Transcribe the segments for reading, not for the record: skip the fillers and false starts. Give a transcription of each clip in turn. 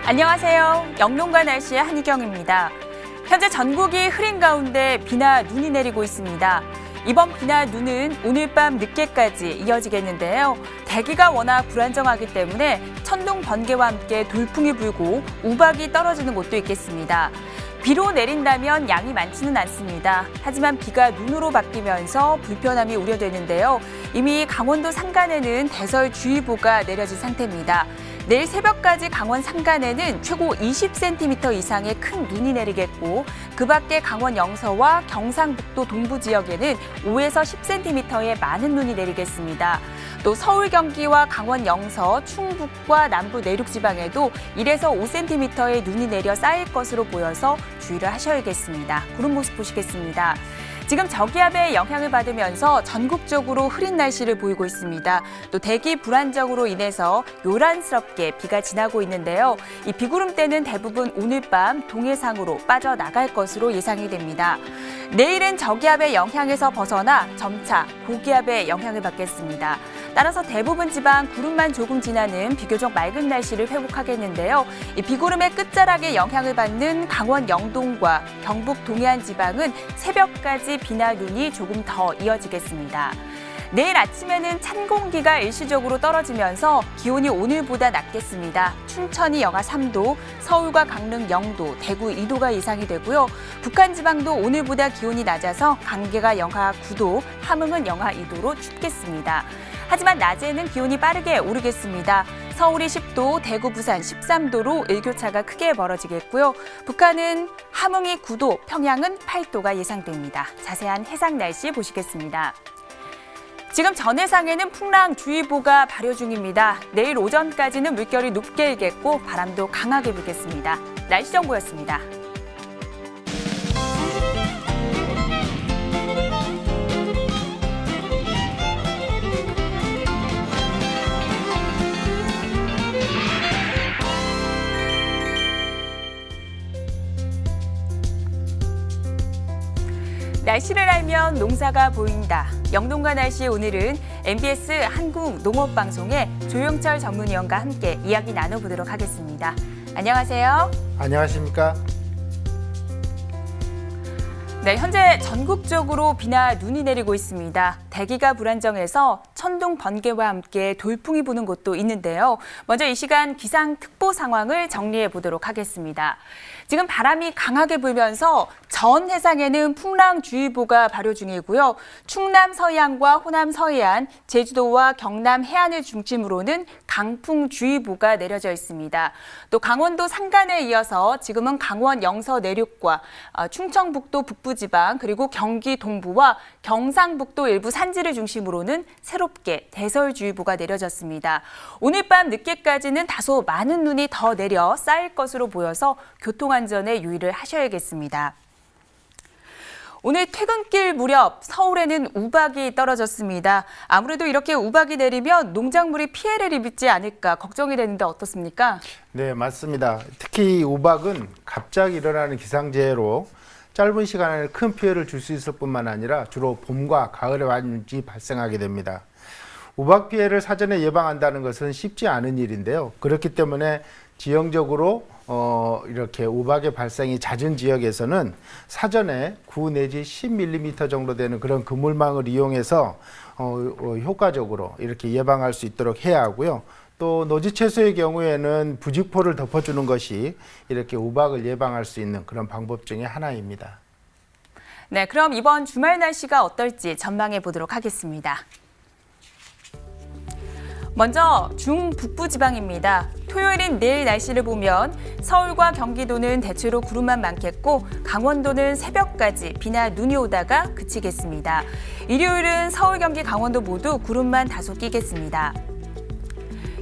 안녕하세요. 영농가 날씨의 한희경입니다. 현재 전국이 흐린 가운데 비나 눈이 내리고 있습니다. 이번 비나 눈은 오늘 밤 늦게까지 이어지겠는데요. 대기가 워낙 불안정하기 때문에 천둥, 번개와 함께 돌풍이 불고 우박이 떨어지는 곳도 있겠습니다. 비로 내린다면 양이 많지는 않습니다. 하지만 비가 눈으로 바뀌면서 불편함이 우려되는데요. 이미 강원도 산간에는 대설주의보가 내려진 상태입니다. 내일 새벽까지 강원 산간에는 최고 20cm 이상의 큰 눈이 내리겠고 그 밖에 강원 영서와 경상북도 동부 지역에는 5에서 10cm의 많은 눈이 내리겠습니다. 또 서울, 경기와 강원 영서, 충북과 남부 내륙 지방에도 1에서 5cm의 눈이 내려 쌓일 것으로 보여서 주의를 하셔야겠습니다. 구름 모습 보시겠습니다. 지금 저기압의 영향을 받으면서 전국적으로 흐린 날씨를 보이고 있습니다. 또 대기 불안정으로 인해서 요란스럽게 비가 지나고 있는데요. 이 비구름대는 대부분 오늘 밤 동해상으로 빠져나갈 것으로 예상이 됩니다. 내일은 저기압의 영향에서 벗어나 점차 고기압의 영향을 받겠습니다. 따라서 대부분 지방 구름만 조금 지나는 비교적 맑은 날씨를 회복하겠는데요. 이 비구름의 끝자락에 영향을 받는 강원 영동과 경북 동해안 지방은 새벽까지 비나 눈이 조금 더 이어지겠습니다. 내일 아침에는 찬 공기가 일시적으로 떨어지면서 기온이 오늘보다 낮겠습니다. 춘천이 영하 3도, 서울과 강릉 0도, 대구 2도가 예상이 되고요. 북한 지방도 오늘보다 기온이 낮아서 강계가 영하 9도, 함흥은 영하 2도로 춥겠습니다. 하지만 낮에는 기온이 빠르게 오르겠습니다. 서울이 10도, 대구, 부산 13도로 일교차가 크게 벌어지겠고요. 북한은 함흥이 9도, 평양은 8도가 예상됩니다. 자세한 해상 날씨 보시겠습니다. 지금 전해상에는 풍랑주의보가 발효 중입니다. 내일 오전까지는 물결이 높게 일겠고 바람도 강하게 불겠습니다. 날씨 정보였습니다. 날씨를 알면 농사가 보인다. 영농가 날씨 오늘은 MBS 한국농업방송의 조용철 전문위원과 함께 이야기 나눠보도록 하겠습니다. 안녕하세요. 안녕하십니까? 네, 현재 전국적으로 비나 눈이 내리고 있습니다. 대기가 불안정해서 천둥, 번개와 함께 돌풍이 부는 곳도 있는데요. 먼저 이 시간 기상특보 상황을 정리해 보도록 하겠습니다. 지금 바람이 강하게 불면서 전 해상에는 풍랑주의보가 발효 중이고요. 충남 서해안과 호남 서해안, 제주도와 경남 해안을 중심으로는 강풍주의보가 내려져 있습니다. 또 강원도 산간에 이어서 지금은 강원 영서 내륙과 충청북도 북부지방 그리고 경기 동부와 경상북도 일부 산지를 중심으로는 새롭게 대설주의보가 내려졌습니다. 오늘 밤 늦게까지는 다소 많은 눈이 더 내려 쌓일 것으로 보여서 교통안전에 유의를 하셔야겠습니다. 오늘 퇴근길 무렵 서울에는 우박이 떨어졌습니다. 아무래도 이렇게 우박이 내리면 농작물이 피해를 입지 않을까 걱정이 되는데 어떻습니까? 네, 맞습니다. 특히 우박은 갑자기 일어나는 기상재해로 짧은 시간 안에 큰 피해를 줄 수 있을 뿐만 아니라 주로 봄과 가을에 많이 발생하게 됩니다. 우박 피해를 사전에 예방한다는 것은 쉽지 않은 일인데요. 그렇기 때문에 지형적으로 이렇게 우박의 발생이 잦은 지역에서는 사전에 9 내지 10mm 정도 되는 그런 그물망을 이용해서 효과적으로 이렇게 예방할 수 있도록 해야 하고요. 또 노지 채소의 경우에는 부직포를 덮어주는 것이 이렇게 우박을 예방할 수 있는 그런 방법 중에 하나입니다. 네, 그럼 이번 주말 날씨가 어떨지 전망해 보도록 하겠습니다. 먼저 중북부 지방입니다. 토요일인 내일 날씨를 보면 서울과 경기도는 대체로 구름만 많겠고 강원도는 새벽까지 비나 눈이 오다가 그치겠습니다. 일요일은 서울, 경기, 강원도 모두 구름만 다소 끼겠습니다.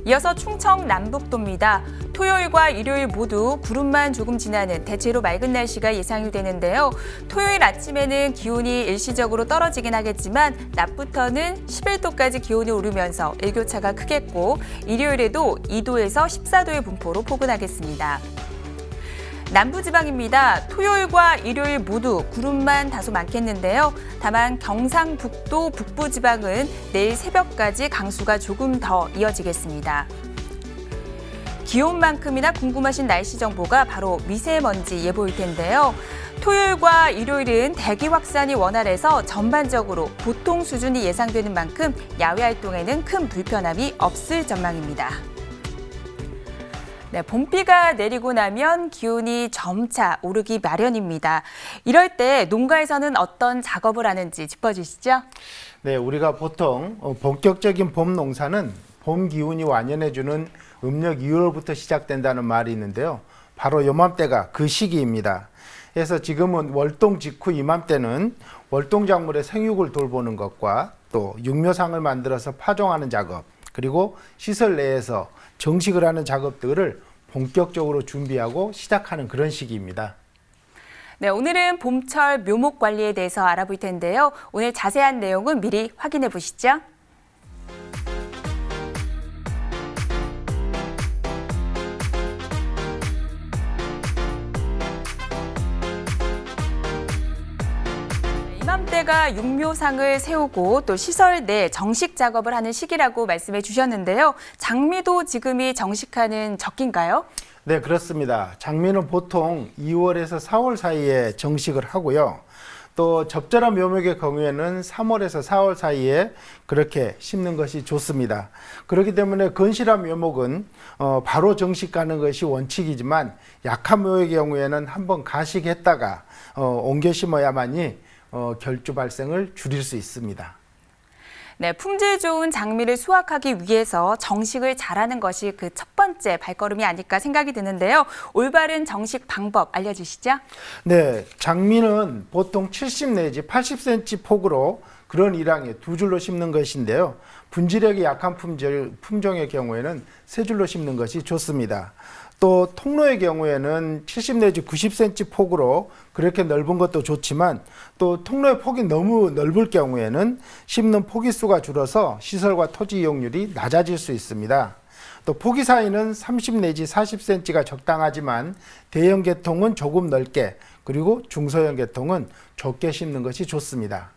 이어서 충청 남북도입니다. 토요일과 일요일 모두 구름만 조금 지나는 대체로 맑은 날씨가 예상이 되는데요. 토요일 아침에는 기온이 일시적으로 떨어지긴 하겠지만 낮부터는 11도까지 기온이 오르면서 일교차가 크겠고 일요일에도 2도에서 14도의 분포로 포근하겠습니다. 남부지방입니다. 토요일과 일요일 모두 구름만 다소 많겠는데요. 다만 경상북도 북부지방은 내일 새벽까지 강수가 조금 더 이어지겠습니다. 기온만큼이나 궁금하신 날씨 정보가 바로 미세먼지 예보일 텐데요. 토요일과 일요일은 대기 확산이 원활해서 전반적으로 보통 수준이 예상되는 만큼 야외 활동에는 큰 불편함이 없을 전망입니다. 네, 봄비가 내리고 나면 기온이 점차 오르기 마련입니다. 이럴 때 농가에서는 어떤 작업을 하는지 짚어주시죠. 네, 우리가 보통 본격적인 봄 농사는 봄 기운이 완연해주는 음력 2월부터 시작된다는 말이 있는데요. 바로 요맘때가 그 시기입니다. 그래서 지금은 월동 직후 이맘때는 월동 작물의 생육을 돌보는 것과 또 육묘상을 만들어서 파종하는 작업, 그리고 시설 내에서 정식을 하는 작업들을 본격적으로 준비하고 시작하는 그런 시기입니다. 네, 오늘은 봄철 묘목 관리에 대해서 알아볼 텐데요. 오늘 자세한 내용은 미리 확인해 보시죠. 이맘때가 육묘상을 세우고 또 시설 내 정식 작업을 하는 시기라고 말씀해 주셨는데요. 장미도 지금이 정식하는 적기인가요? 네, 그렇습니다. 장미는 보통 2월에서 4월 사이에 정식을 하고요. 또 적절한 묘목의 경우에는 3월에서 4월 사이에 그렇게 심는 것이 좋습니다. 그렇기 때문에 건실한 묘목은 바로 정식하는 것이 원칙이지만 약한 묘목의 경우에는 한번 가식했다가 옮겨 심어야만이 결주 발생을 줄일 수 있습니다. 네, 품질 좋은 장미를 수확하기 위해서 정식을 잘하는 것이 그 첫 번째 발걸음이 아닐까 생각이 드는데요. 올바른 정식 방법 알려주시죠. 네, 장미는 보통 70 내지 80cm 폭으로 그런 일항에 두 줄로 심는 것인데요. 분지력이 약한 품종의 경우에는 세 줄로 심는 것이 좋습니다. 또 통로의 경우에는 70 내지 90cm 폭으로 그렇게 넓은 것도 좋지만 또 통로의 폭이 너무 넓을 경우에는 심는 포기수가 줄어서 시설과 토지 이용률이 낮아질 수 있습니다. 또 포기 사이는 30 내지 40cm가 적당하지만 대형 계통은 조금 넓게, 그리고 중소형 계통은 좁게 심는 것이 좋습니다.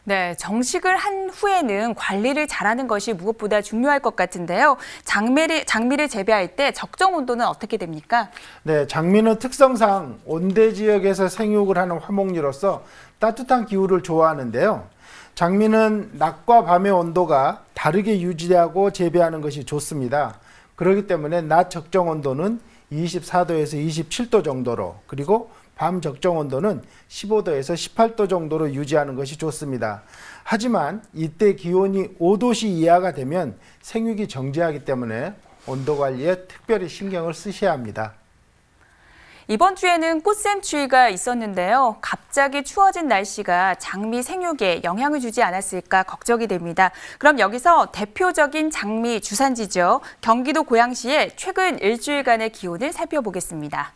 네, 정식을 한 후에는 관리를 잘하는 것이 무엇보다 중요할 것 같은데요. 장미를 재배할 때 적정 온도는 어떻게 됩니까? 네, 장미는 특성상 온대 지역에서 생육을 하는 화목류로서 따뜻한 기후를 좋아하는데요. 장미는 낮과 밤의 온도가 다르게 유지하고 재배하는 것이 좋습니다. 그렇기 때문에 낮 적정 온도는 24도에서 27도 정도로, 그리고 밤 적정 온도는 15도에서 18도 정도로 유지하는 것이 좋습니다. 하지만 이때 기온이 5도씨 이하가 되면 생육이 정지하기 때문에 온도 관리에 특별히 신경을 쓰셔야 합니다. 이번 주에는 꽃샘추위가 있었는데요. 갑자기 추워진 날씨가 장미 생육에 영향을 주지 않았을까 걱정이 됩니다. 그럼 여기서 대표적인 장미 주산지죠. 경기도 고양시의 최근 일주일간의 기온을 살펴보겠습니다.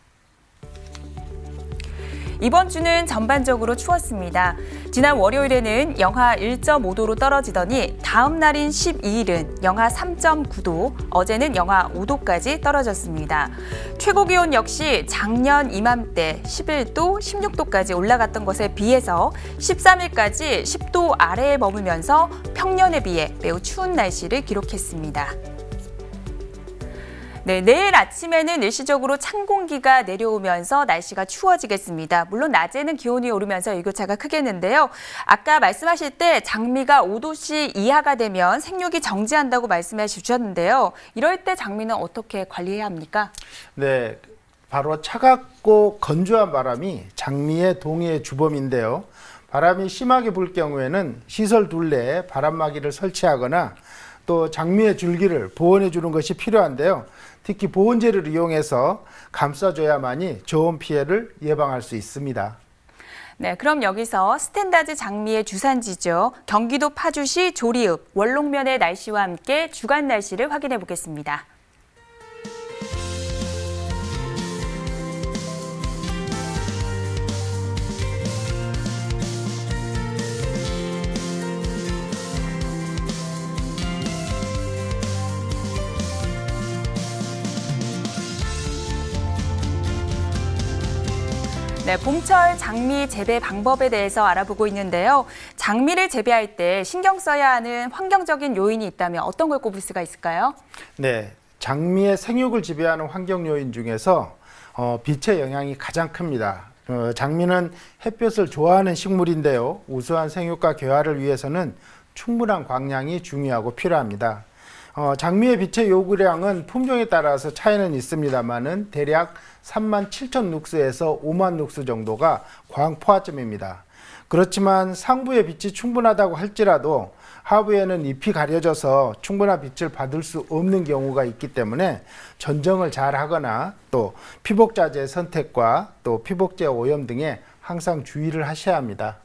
이번 주는 전반적으로 추웠습니다. 지난 월요일에는 영하 1.5도로 떨어지더니 다음 날인 12일은 영하 3.9도, 어제는 영하 5도까지 떨어졌습니다. 최고 기온 역시 작년 이맘때 11도, 16도까지 올라갔던 것에 비해서 13일까지 10도 아래에 머물면서 평년에 비해 매우 추운 날씨를 기록했습니다. 네, 내일 아침에는 일시적으로 찬 공기가 내려오면서 날씨가 추워지겠습니다. 물론 낮에는 기온이 오르면서 일교차가 크겠는데요. 아까 말씀하실 때 장미가 5도씨 이하가 되면 생육이 정지한다고 말씀해 주셨는데요. 이럴 때 장미는 어떻게 관리해야 합니까? 네, 바로 차갑고 건조한 바람이 장미의 동해의 주범인데요. 바람이 심하게 불 경우에는 시설 둘레에 바람막이를 설치하거나 또 장미의 줄기를 보온해 주는 것이 필요한데요. 특히 보온재를 이용해서 감싸줘야만이 저온 피해를 예방할 수 있습니다. 네, 그럼 여기서 스탠다드 장미의 주산지죠. 경기도 파주시 조리읍 원롱면의 날씨와 함께 주간 날씨를 확인해 보겠습니다. 네, 봄철 장미 재배 방법에 대해서 알아보고 있는데요. 장미를 재배할 때 신경 써야 하는 환경적인 요인이 있다면 어떤 걸 꼽을 수가 있을까요? 네, 장미의 생육을 지배하는 환경 요인 중에서 빛의 영향이 가장 큽니다. 장미는 햇볕을 좋아하는 식물인데요. 우수한 생육과 개화를 위해서는 충분한 광량이 중요하고 필요합니다. 장미의 빛의 요구량은 품종에 따라서 차이는 있습니다만은 대략 37,000 룩스에서 5만 룩스 정도가 광포화점입니다. 그렇지만 상부의 빛이 충분하다고 할지라도 하부에는 잎이 가려져서 충분한 빛을 받을 수 없는 경우가 있기 때문에 전정을 잘 하거나 또 피복자재 선택과 또 피복제 오염 등에 항상 주의를 하셔야 합니다.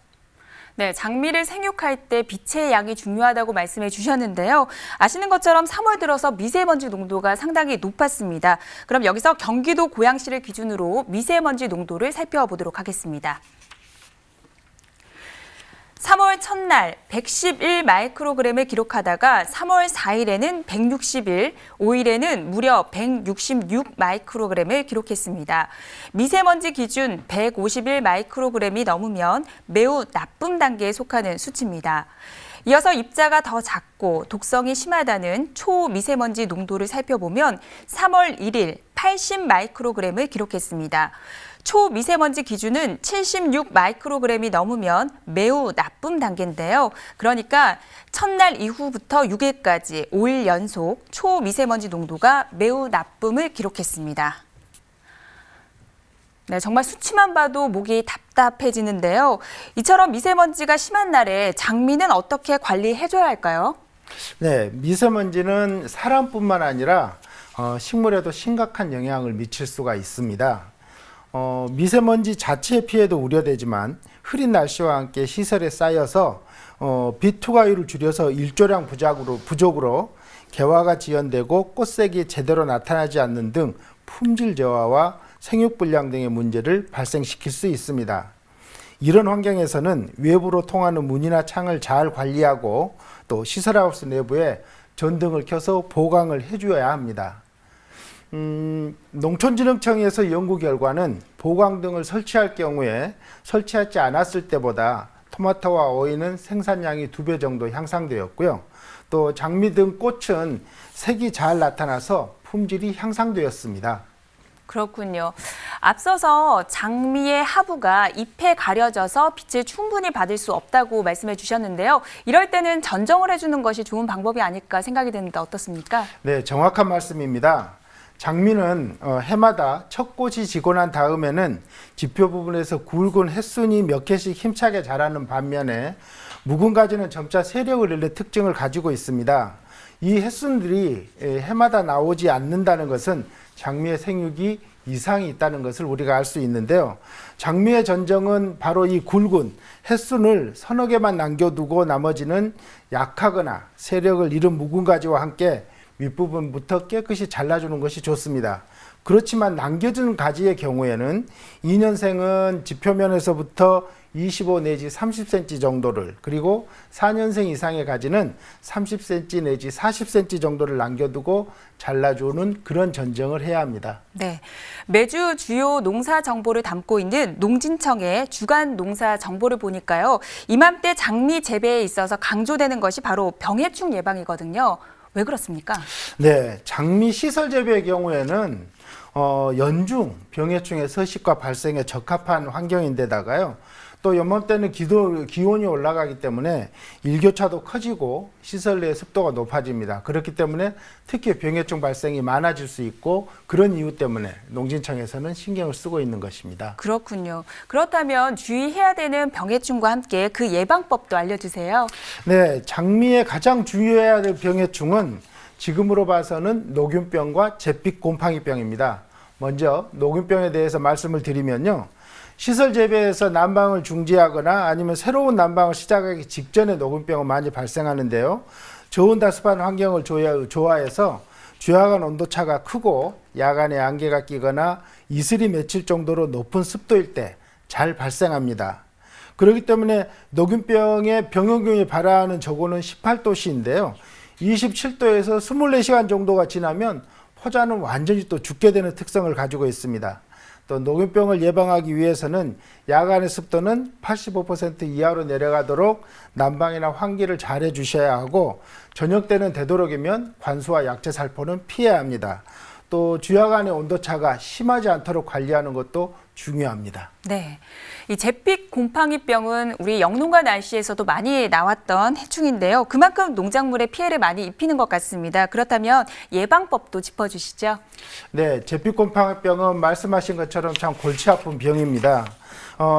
네, 장미를 생육할 때 빛의 양이 중요하다고 말씀해 주셨는데요. 아시는 것처럼 3월 들어서 미세먼지 농도가 상당히 높았습니다. 그럼 여기서 경기도 고양시를 기준으로 미세먼지 농도를 살펴보도록 하겠습니다. 3월 첫날 111 마이크로그램을 기록하다가 3월 4일에는 161, 5일에는 무려 166 마이크로그램을 기록했습니다. 미세먼지 기준 151 마이크로그램이 넘으면 매우 나쁨 단계에 속하는 수치입니다. 이어서 입자가 더 작고 독성이 심하다는 초미세먼지 농도를 살펴보면 3월 1일 80 마이크로그램을 기록했습니다. 초미세먼지 기준은 76 마이크로그램이 넘으면 매우 나쁨 단계인데요. 그러니까 첫날 이후부터 6일까지 5일 연속 초미세먼지 농도가 매우 나쁨을 기록했습니다. 네, 정말 수치만 봐도 목이 답답해지는데요. 이처럼 미세먼지가 심한 날에 장미는 어떻게 관리해줘야 할까요? 네, 미세먼지는 사람뿐만 아니라 식물에도 심각한 영향을 미칠 수가 있습니다. 미세먼지 자체의 피해도 우려되지만 흐린 날씨와 함께 시설에 쌓여서 빛 투과율을 줄여서 일조량 부족으로 개화가 지연되고 꽃색이 제대로 나타나지 않는 등 품질 저하와 생육불량 등의 문제를 발생시킬 수 있습니다. 이런 환경에서는 외부로 통하는 문이나 창을 잘 관리하고 또 시설하우스 내부에 전등을 켜서 보강을 해줘야 합니다. 농촌진흥청에서 연구 결과는 보강등을 설치할 경우에 설치하지 않았을 때보다 토마토와 오이는 생산량이 2배 정도 향상되었고요. 또 장미 등 꽃은 색이 잘 나타나서 품질이 향상되었습니다. 그렇군요. 앞서서 장미의 하부가 잎에 가려져서 빛을 충분히 받을 수 없다고 말씀해 주셨는데요. 이럴 때는 전정을 해주는 것이 좋은 방법이 아닐까 생각이 드는데 어떻습니까? 네, 정확한 말씀입니다. 장미는 해마다 첫 꽃이 지고 난 다음에는 지표 부분에서 굵은 햇순이 몇 개씩 힘차게 자라는 반면에 묵은 가지는 점차 세력을 잃는 특징을 가지고 있습니다. 이 햇순들이 해마다 나오지 않는다는 것은 장미의 생육이 이상이 있다는 것을 우리가 알 수 있는데요. 장미의 전정은 바로 이 굵은 햇순을 서너 개만 남겨두고 나머지는 약하거나 세력을 잃은 묵은 가지와 함께 윗부분부터 깨끗이 잘라주는 것이 좋습니다. 그렇지만 남겨진 가지의 경우에는 2년생은 지표면에서부터 25 내지 30cm 정도를, 그리고 4년생 이상의 가지는 30cm 내지 40cm 정도를 남겨두고 잘라주는 그런 전정을 해야 합니다. 네, 매주 주요 농사 정보를 담고 있는 농진청의 주간 농사 정보를 보니까요. 이맘때 장미 재배에 있어서 강조되는 것이 바로 병해충 예방이거든요. 왜 그렇습니까? 네, 장미 시설 재배의 경우에는 연중 병해충의 서식과 발생에 적합한 환경인데다가요. 또 연맘때는 기온이 올라가기 때문에 일교차도 커지고 시설 내 습도가 높아집니다. 그렇기 때문에 특히 병해충 발생이 많아질 수 있고 그런 이유 때문에 농진청에서는 신경을 쓰고 있는 것입니다. 그렇군요. 그렇다면 주의해야 되는 병해충과 함께 그 예방법도 알려주세요. 네, 장미의 가장 주의해야 될 병해충은 지금으로 봐서는 녹균병과 잿빛 곰팡이병입니다. 먼저 녹균병에 대해서 말씀을 드리면요. 시설 재배에서 난방을 중지하거나 아니면 새로운 난방을 시작하기 직전에 녹균병은 많이 발생하는데요. 좋은 다습한 환경을 좋아해서 주야간 온도차가 크고 야간에 안개가 끼거나 이슬이 맺힐 정도로 높은 습도일 때 잘 발생합니다. 그렇기 때문에 녹균병의 병원균이 발화하는 저고는 18도씨인데요. 27도에서 24시간 정도가 지나면 포자는 완전히 또 죽게 되는 특성을 가지고 있습니다. 또 녹균병을 예방하기 위해서는 야간의 습도는 85% 이하로 내려가도록 난방이나 환기를 잘 해주셔야 하고, 저녁 때는 되도록이면 관수와 약재 살포는 피해야 합니다. 또 주야간의 온도차가 심하지 않도록 관리하는 것도 중요합니다. 네, 이 잿빛 곰팡이병은 우리 영농가 날씨에서도 많이 나왔던 해충인데요. 그만큼 농작물에 피해를 많이 입히는 것 같습니다. 그렇다면 예방법도 짚어주시죠. 네, 잿빛 곰팡이병은 말씀하신 것처럼 참 골치 아픈 병입니다.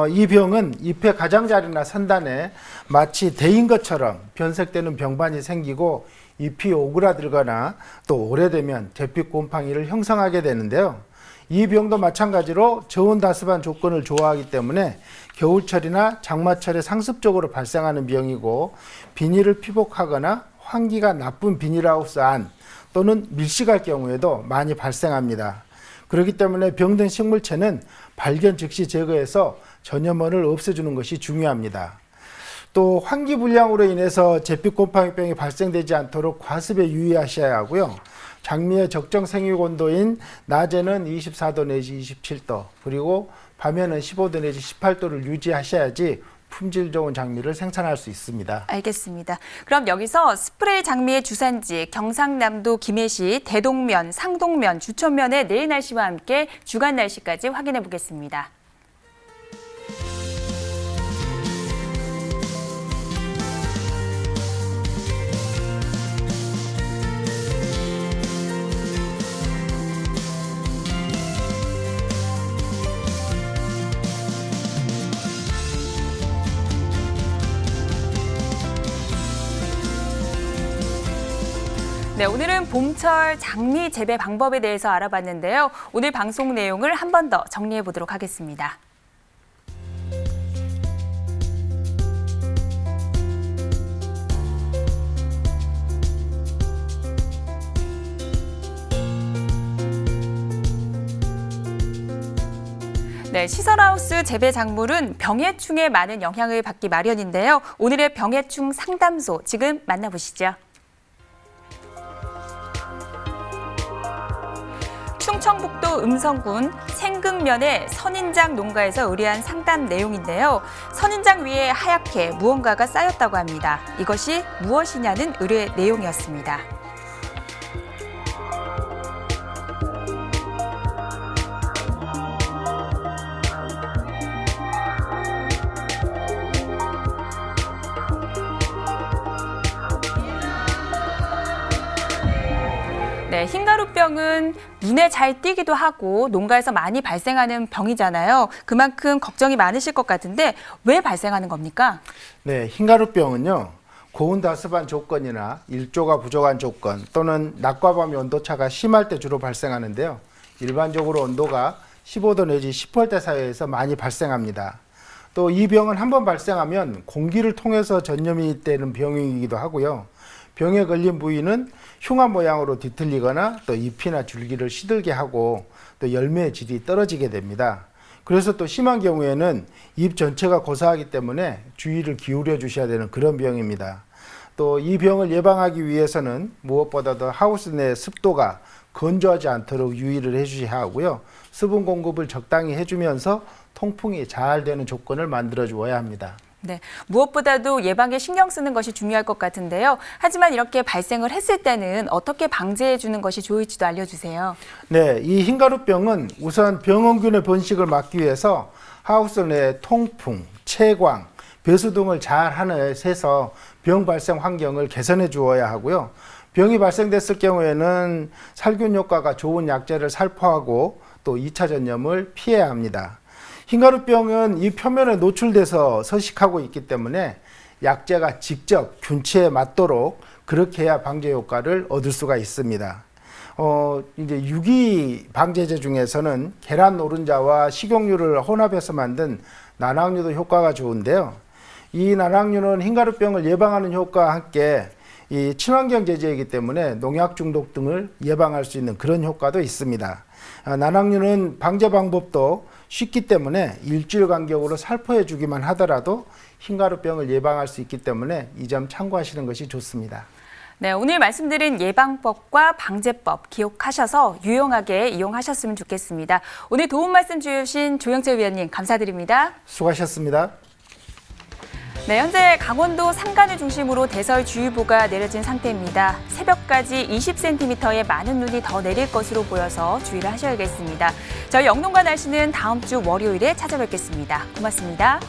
이 병은 잎의 가장자리나 선단에 마치 대인 것처럼 변색되는 병반이 생기고 잎이 오그라들거나 또 오래되면 잿빛 곰팡이를 형성하게 되는데요. 이 병도 마찬가지로 저온 다습한 조건을 좋아하기 때문에 겨울철이나 장마철에 상습적으로 발생하는 병이고, 비닐을 피복하거나 환기가 나쁜 비닐하우스 안 또는 밀식할 경우에도 많이 발생합니다. 그렇기 때문에 병든 식물체는 발견 즉시 제거해서 전염원을 없애주는 것이 중요합니다. 또 환기 불량으로 인해서 잿빛 곰팡이병이 발생되지 않도록 과습에 유의하셔야 하고요. 장미의 적정 생육 온도인 낮에는 24도 내지 27도, 그리고 밤에는 15도 내지 18도를 유지하셔야지 품질 좋은 장미를 생산할 수 있습니다. 알겠습니다. 그럼 여기서 스프레이 장미의 주산지 경상남도 김해시 대동면, 상동면, 주천면의 내일 날씨와 함께 주간 날씨까지 확인해 보겠습니다. 네, 오늘은 봄철 장미 재배 방법에 대해서 알아봤는데요. 오늘 방송 내용을 한 번 더 정리해 보도록 하겠습니다. 네, 시설하우스 재배 작물은 병해충에 많은 영향을 받기 마련인데요. 오늘의 병해충 상담소 지금 만나보시죠. 충청북도 음성군 생극면의 선인장 농가에서 의뢰한 상담 내용인데요. 선인장 위에 하얗게 무언가가 쌓였다고 합니다. 이것이 무엇이냐는 의뢰 내용이었습니다. 네, 흰가루병은 눈에 잘 띄기도 하고 농가에서 많이 발생하는 병이잖아요. 그만큼 걱정이 많으실 것 같은데 왜 발생하는 겁니까? 네, 흰가루병은요, 고온 다습한 조건이나 일조가 부족한 조건 또는 낮과 밤의 온도차가 심할 때 주로 발생하는데요. 일반적으로 온도가 15도 내지 10월대 사이에서 많이 발생합니다. 또 이 병은 한번 발생하면 공기를 통해서 전염이 되는 병이기도 하고요. 병에 걸린 부위는 흉화 모양으로 뒤틀리거나 또 잎이나 줄기를 시들게 하고 또 열매의 질이 떨어지게 됩니다. 그래서 또 심한 경우에는 잎 전체가 고사하기 때문에 주의를 기울여 주셔야 되는 그런 병입니다. 또 이 병을 예방하기 위해서는 무엇보다도 하우스 내 습도가 건조하지 않도록 유의를 해주셔야 하고요. 수분 공급을 적당히 해주면서 통풍이 잘 되는 조건을 만들어 주어야 합니다. 네, 무엇보다도 예방에 신경 쓰는 것이 중요할 것 같은데요. 하지만 이렇게 발생을 했을 때는 어떻게 방제해 주는 것이 좋을지도 알려주세요. 네, 이 흰가루병은 우선 병원균의 번식을 막기 위해서 하우스 내 통풍, 채광, 배수 등을 잘 해서 병 발생 환경을 개선해 주어야 하고요. 병이 발생됐을 경우에는 살균 효과가 좋은 약재를 살포하고 또 2차 전염을 피해야 합니다. 흰가루병은 이 표면에 노출돼서 서식하고 있기 때문에 약재가 직접 균체에 맞도록 그렇게 해야 방제 효과를 얻을 수가 있습니다. 이제 유기 방제제 중에서는 계란 노른자와 식용유를 혼합해서 만든 난황류도 효과가 좋은데요. 이 난황류는 흰가루병을 예방하는 효과와 함께 이 친환경 제제이기 때문에 농약 중독 등을 예방할 수 있는 그런 효과도 있습니다. 난황류는 방제 방법도 쉽기 때문에 일주일 간격으로 살포해 주기만 하더라도 흰가루병을 예방할 수 있기 때문에 이 점 참고하시는 것이 좋습니다. 네, 오늘 말씀드린 예방법과 방제법 기억하셔서 유용하게 이용하셨으면 좋겠습니다. 오늘 도움 말씀 주신 조영철 위원님 감사드립니다. 수고하셨습니다. 네, 현재 강원도 산간을 중심으로 대설주의보가 내려진 상태입니다. 새벽까지 20cm의 많은 눈이 더 내릴 것으로 보여서 주의를 하셔야겠습니다. 저희 영농가 날씨는 다음 주 월요일에 찾아뵙겠습니다. 고맙습니다.